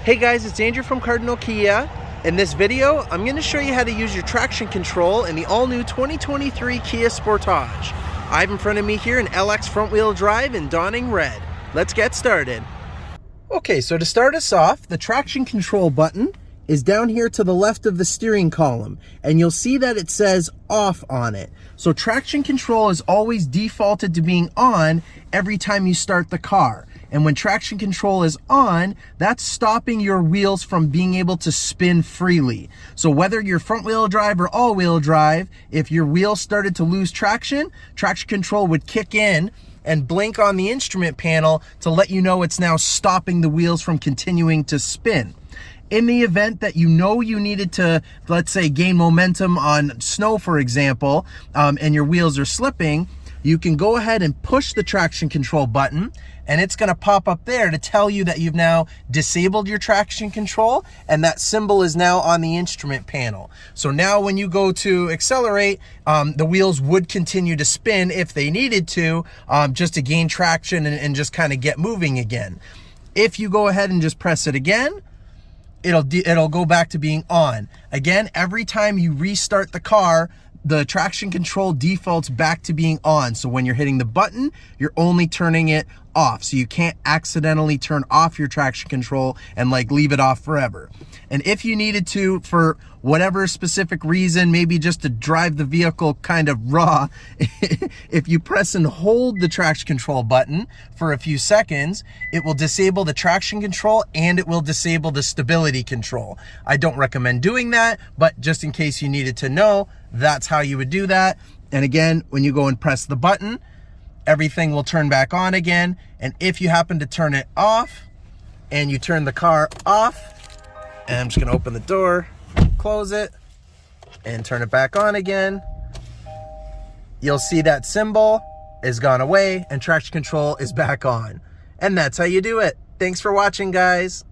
Hey guys, it's Andrew from Cardinal Kia. In this video, I'm going to show you how to use your traction control in the all-new 2023 Kia Sportage. I have in front of me here an LX front-wheel drive in dawning red. Let's get started. Okay, so to start us off, the traction control button is down here to the left of the steering column, and you'll see that it says off on it. So traction control is always defaulted to being on every time you start the car. And when traction control is on, that's stopping your wheels from being able to spin freely. So whether you're front wheel drive or all wheel drive, if your wheels started to lose traction, traction control would kick in and blink on the instrument panel to let you know it's now stopping the wheels from continuing to spin. In the event that you know you needed to, let's say, gain momentum on snow, for example, and your wheels are slipping, you can go ahead and push the traction control button, and it's going to pop up there to tell you that you've now disabled your traction control, and that symbol is now on the instrument panel. So now when you go to accelerate, the wheels would continue to spin if they needed to, just to gain traction and just kind of get moving again. If you go ahead and just press it again, it'll go back to being on. Again, every time you restart the car, the traction control defaults back to being on. So when you're hitting the button, you're only turning it off. So you can't accidentally turn off your traction control and like leave it off forever. And if you needed to, for whatever specific reason, maybe just to drive the vehicle kind of raw, if you press and hold the traction control button for a few seconds, it will disable the traction control and it will disable the stability control. I don't recommend doing that, but just in case you needed to know, that's how you would do that. And again, when you go and press the button, everything will turn back on again. And if you happen to turn it off and you turn the car off, and I'm just gonna open the door, close it, and turn it back on again, you'll see that symbol is gone away and traction control is back on. And that's how you do it. Thanks for watching, guys.